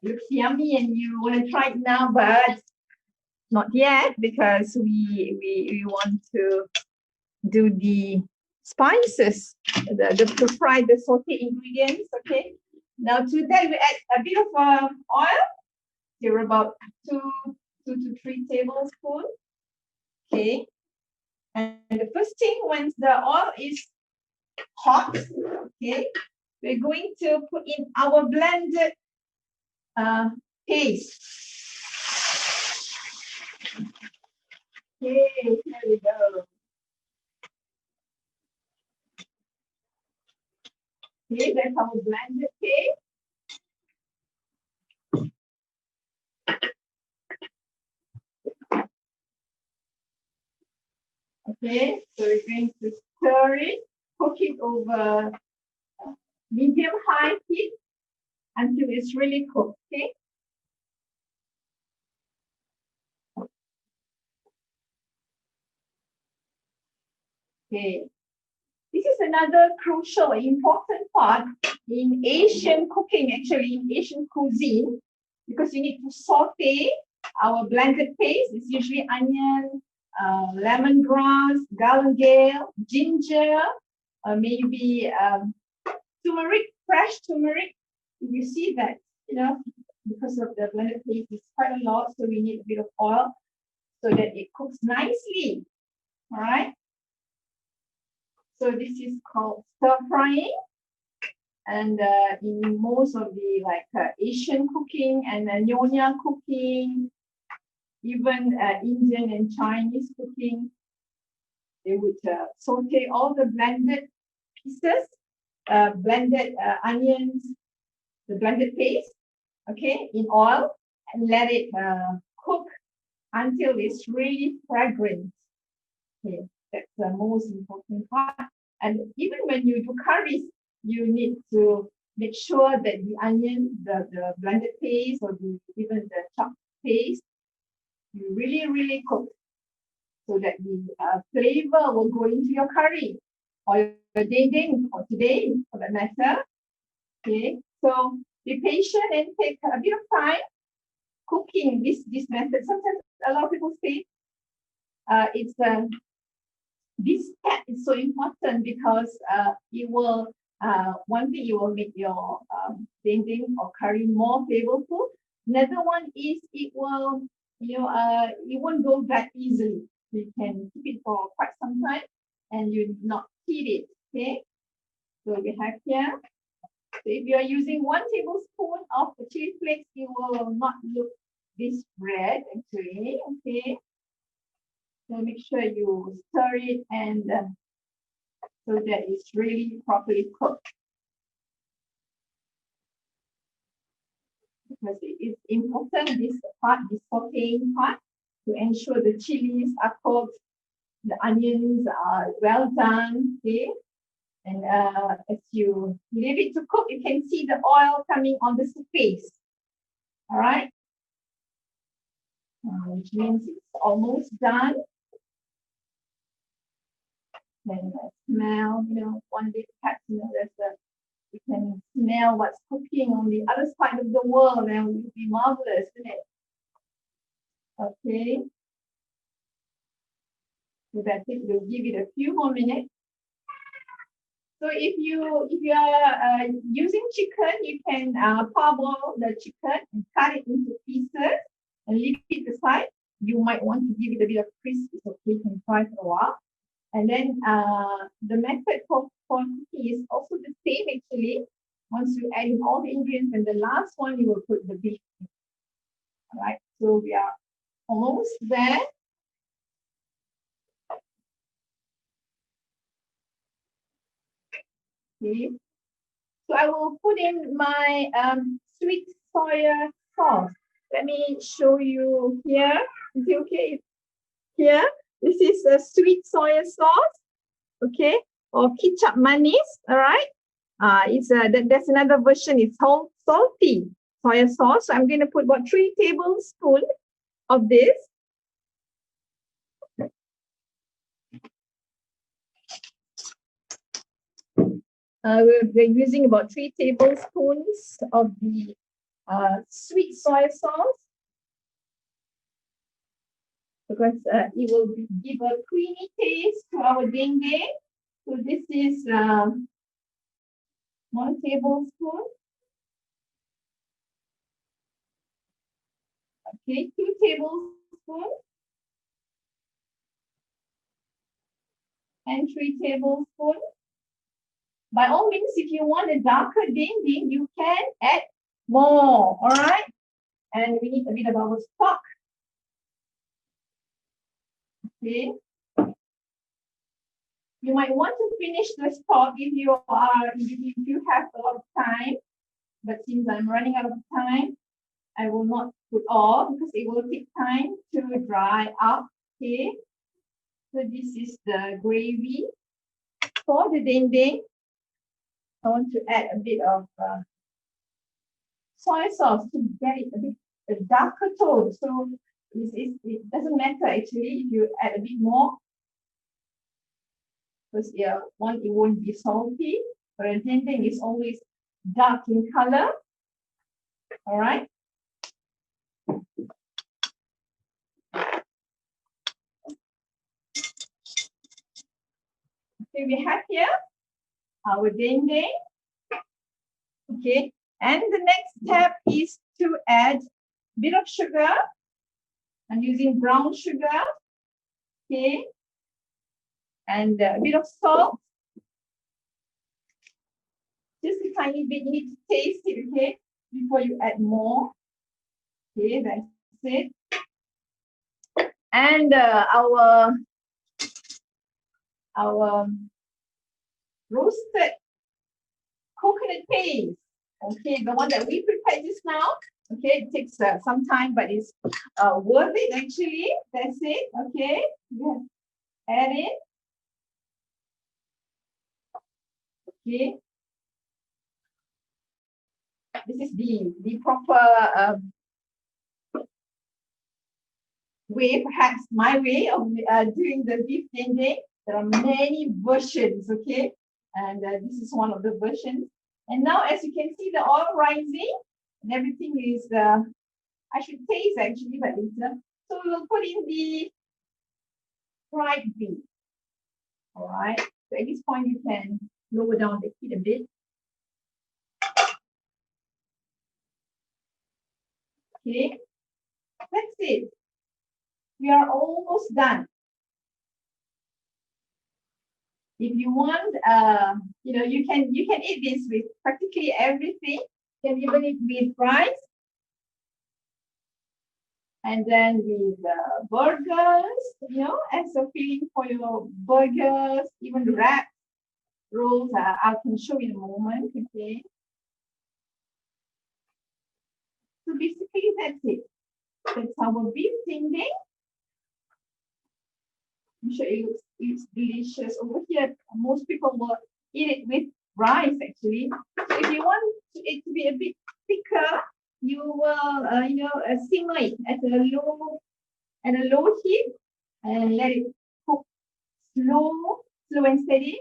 Looks yummy, and you want to try it now, but not yet because we want to do the spices, the fried, the saute ingredients. Okay. Now to that we add a bit of oil. Here about 2 to 3 tablespoons. Okay. And the first thing, once the oil is hot, okay, we're going to put in our blended paste. Okay, here we go. Okay, that's our blended paste. Okay, so we're going to stir it, cook it over medium-high heat until it's really cooked. Okay. Okay. This is another crucial, important part in Asian cooking, actually in Asian cuisine, because you need to saute our blended paste. It's usually onion, lemongrass, galangal, ginger, maybe turmeric, fresh turmeric. You see that, because of the blended paste, it's quite a lot, so we need a bit of oil so that it cooks nicely. All right. So this is called stir frying, and in most of the Asian cooking and Nyonya cooking, even Indian and Chinese cooking, they would saute all the blended pieces, blended onions, the blended paste, okay, in oil, and let it cook until it's really fragrant. Okay, that's the most important part. And even when you do curries, you need to make sure that the onion, the blended paste, or even the chopped paste, you really cook so that the flavor will go into your curry. or your dendeng for today, for that matter. Okay, so be patient and take a bit of time cooking this method. Sometimes a lot of people say this step is so important because it will one thing, it will make your dendeng or curry more flavorful. Another one is it will it won't go that easily. You can keep it for quite some time and you not heat it. Okay, so we have here. So if you are using 1 tablespoon of the chili flakes, it will not look this red actually. Okay. So make sure you stir it and so that it's really properly cooked. Because it is important, this part, this sauteing part, to ensure the chilies are cooked, the onions are well done, okay? And as you leave it to cook, you can see the oil coming on the surface, all right? Which means it's almost done. Then smell, one big cut, you can smell what's cooking on the other side of the world, and it will be marvelous, isn't it? Okay. So that's it. We'll give it a few more minutes. So if you are using chicken, you can parboil the chicken and cut it into pieces and leave it aside. You might want to give it a bit of crisp. It's okay, you can fry for a while. And then the method for cooking is also the same actually. Once you add in all the ingredients, and the last one you will put the beef. All right, so we are almost there. Okay, so I will put in my sweet soya sauce. Let me show you here. Is it okay? Here, this is a sweet soya sauce. Okay, or kicap manis. All right. There's another version. It's salty soya sauce. So I'm going to put about 3 tablespoons of this. We're using about 3 tablespoons of the sweet soy sauce because it will give a creamy taste to our dendeng. So this is 1 tablespoon. Okay, 2 tablespoons and 3 tablespoons. By all means, if you want a darker dendeng, you can add more. All right, and we need a bit of our stock. Okay. You might want to finish the stock if you have a lot of time, but since I'm running out of time, I will not put all because it will take time to dry up. Okay, so this is the gravy for the dendeng. I want to add a bit of soy sauce to get it a bit a darker tone. So it doesn't matter actually if you add a bit more. Because it won't be salty, but a dendeng is always dark in color. All right. Okay, we have here our dendeng. Okay, and the next step is to add a bit of sugar. I'm using brown sugar. Okay. And a bit of salt. Just a tiny bit, you need to taste it, okay, before you add more. Okay, that's it. And our roasted coconut paste. Okay, the one that we prepared just now. Okay, it takes some time, but it's worth it actually. That's it. Okay, yeah. Add it. Okay. This is the proper way, perhaps my way of doing the beef dendeng. There are many versions, okay? And this is one of the versions. And now, as you can see, the oil rising and everything is, I should taste actually, but later. So we will put in the fried beef. All right. So at this point, you can lower down the heat a bit. Okay, that's it. We are almost done. If you want, you can eat this with practically everything. You can even eat with rice, and then with burgers, as a filling for your burgers, even the wraps, rolls. I can show you in a moment. Okay. So basically, that's it. That's our beef dendeng. I'm sure it's delicious. Over here, most people will eat it with rice, actually. So if you want it to be a bit thicker, you will, simmer it at a low heat and let it cook slow and steady.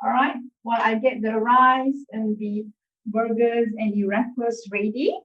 All right, while I get the rice and the burgers and the wrappers ready.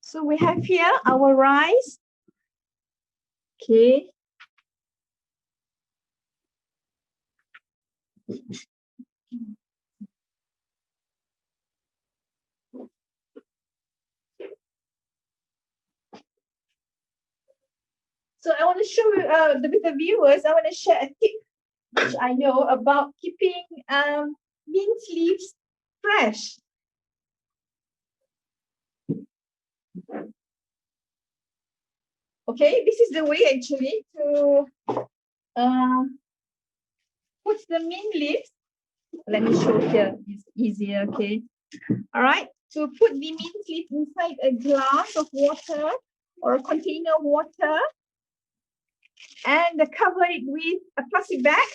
So we have here our rice. Okay. So I want to show you with the viewers, I want to share a tip which I know about keeping mint leaves fresh. Okay, this is the way actually to put the mint leaves. Let me show here, it's easier, okay? All right, to put the mint leaf inside a glass of water or a container of water and cover it with a plastic bag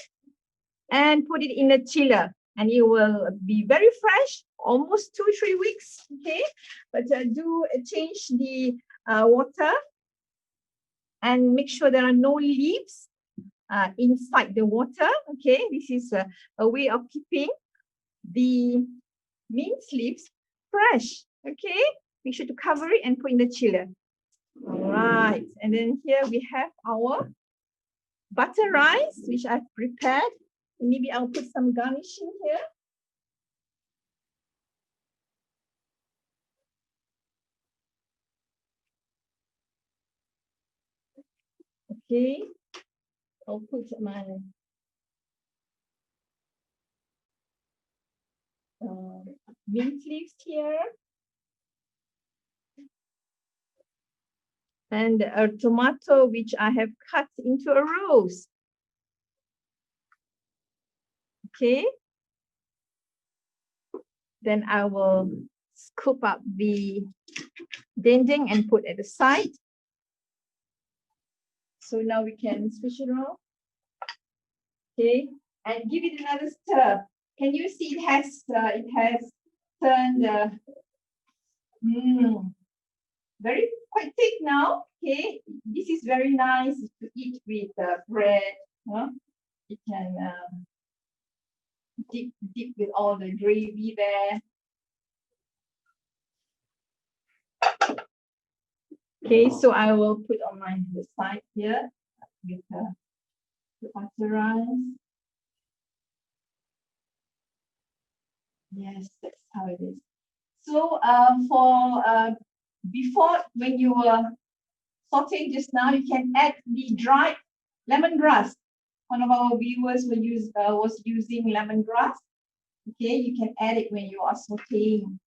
and put it in a chiller, and it will be very fresh, almost 2-3 weeks, okay? But do change the water and make sure there are no leaves inside the water, okay? This is a way of keeping the mint leaves fresh, okay? Make sure to cover it and put in the chiller. All right, and then here we have our butter rice, which I've prepared. Maybe I'll put some garnishing here. Okay, I'll put my mint leaves here. And a tomato, which I have cut into a rose. Okay. Then I will scoop up the dendeng and put at the side. So now we can switch it around. Okay, and give it another stir. Can you see it has turned quite thick now. Okay, this is very nice to eat with bread. Huh? You can dip with all the gravy there. Okay, so I will put on the side here with the butter rice. Yes, that's how it is. So before, when you were sauteing just now, you can add the dried lemongrass. One of our viewers was using lemongrass. Okay, you can add it when you are sauteing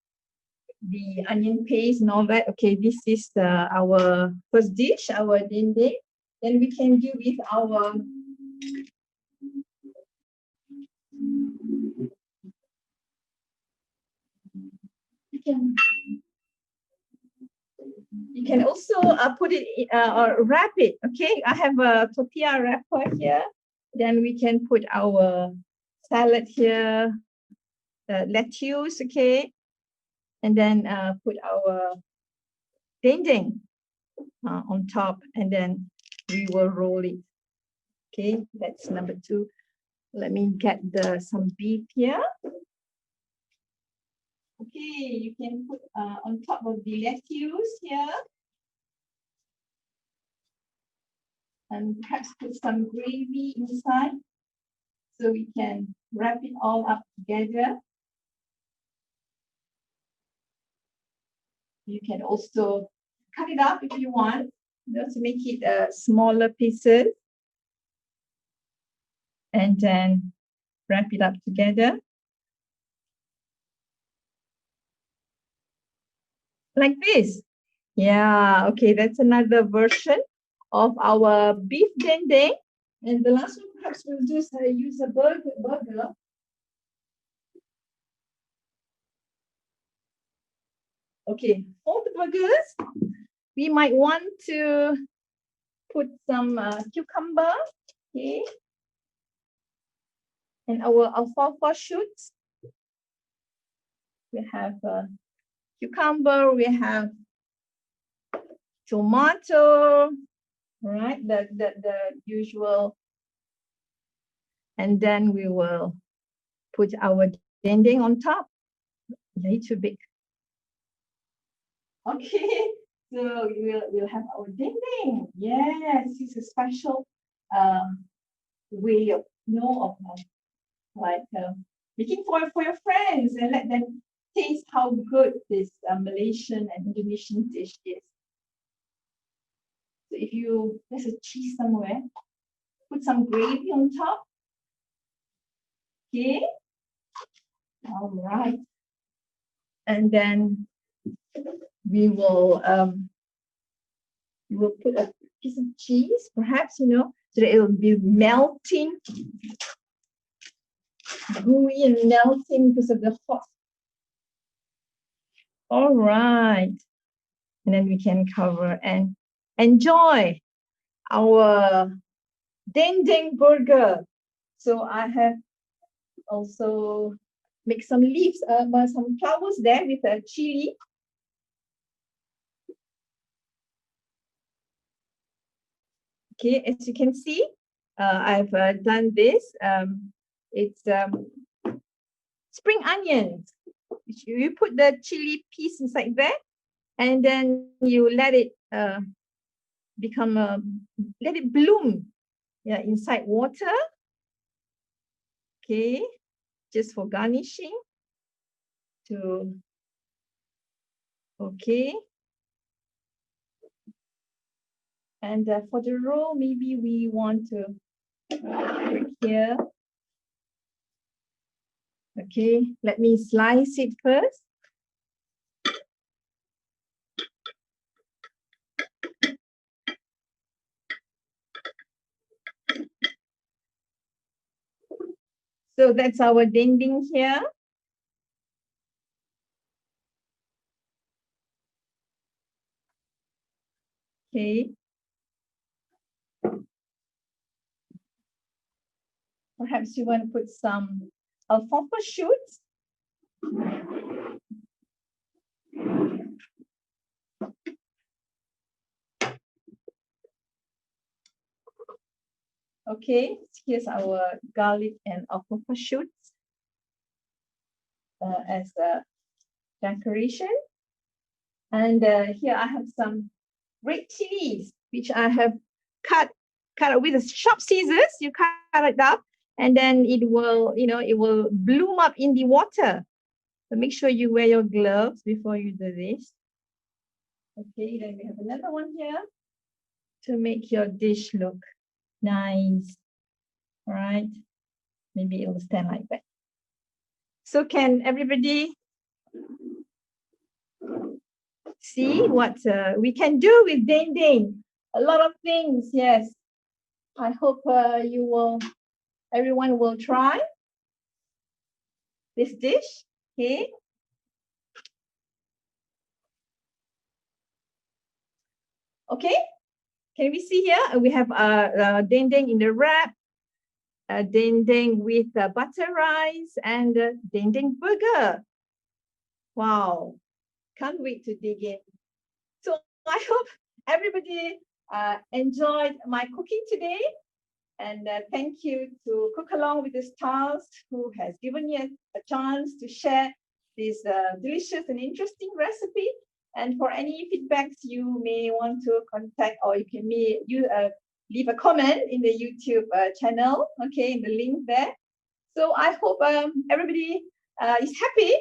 the onion paste and all that. Okay, this is our first dish, our dendeng. Then we can do with our You can also put it or wrap it. Okay, I have a tortilla wrapper here. Then we can put our salad here, lettuce. Okay, and then put our dendeng on top, and then we will roll it. Okay, that's number 2. Let me get some beef here. Okay, you can put on top of the lettuce here. And perhaps put some gravy inside so we can wrap it all up together. You can also cut it up if you want, to make it smaller pieces. And then wrap it up together. Like this. Yeah, okay, that's another version of our beef dendeng. And the last one, perhaps we'll just use a burger. Okay, for the burgers, we might want to put some cucumber, okay, and our alfalfa shoots. We have cucumber, we have tomato, right? The usual. And then we will put our dendeng on top, a little bit. Okay, so we'll have our dendeng. Yes, it's a special way of making for your friends and let them taste how good this Malaysian and Indonesian dish is. So if there's a cheese somewhere, put some gravy on top. Okay. All right. And then we will put a piece of cheese, perhaps, so that it will be melting, gooey and melting because of the hot. All right. And then we can cover and enjoy our dendeng burger. So I have also make some leaves, some flowers there with a chili. Okay, as you can see, I've done this. It's spring onions. You put the chili piece inside there, and then you let it let it bloom. Yeah, inside water. Okay, just for garnishing. Okay. And for the roll, maybe we want to put here. Okay, let me slice it first. So that's our dendeng here. Okay. Perhaps you want to put some alfalfa shoots. Okay, here's our garlic and alfalfa shoots as a decoration. And here I have some red chilies, which I have cut with the sharp scissors. You cut it up, and then it will, it will bloom up in the water. So make sure you wear your gloves before you do this. Okay, then we have another one here to make your dish look nice. All right, maybe it will stand like that. So can everybody see what we can do with dendeng? A lot of things, yes. I hope everyone will try this dish. Okay. Okay, can we see here? We have dendeng in the wrap, dendeng with butter rice, and dendeng burger. Wow, can't wait to dig in. So I hope everybody enjoyed my cooking today. And thank you to Cook Along with the Stars, who has given me a chance to share this delicious and interesting recipe. And for any feedbacks you may want to contact, or you can leave a comment in the YouTube channel, okay, in the link there. So I hope everybody is happy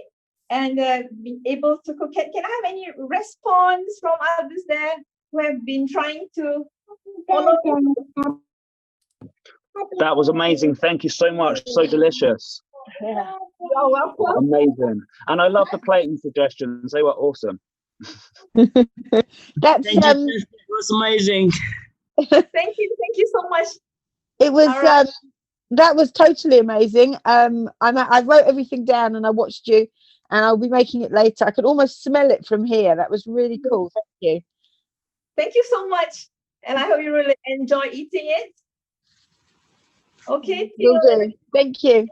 and be able to cook. Can I have any response from others there who have been trying to follow? That was amazing. Thank you so much. So delicious. Yeah. You're welcome. Amazing. And I love the plating suggestions. They were awesome. That's It was amazing. Thank you so much. it was All right. that was totally amazing. I wrote everything down and I watched you, and I'll be making it later. I could almost smell it from here. That was really cool. Thank you. Thank you so much. And I hope you really enjoy eating it. Okay. Will do. Thank you.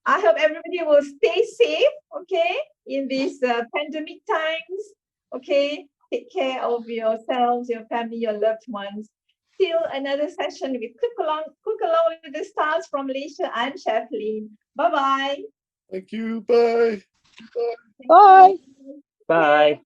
I hope everybody will stay safe, okay, in these pandemic times. Okay, take care of yourselves, your family, your loved ones. Till another session with Cook Along with the Stars from Malaysia. I'm Chef Lynn. Bye-bye. Thank you. Bye. Bye. Bye.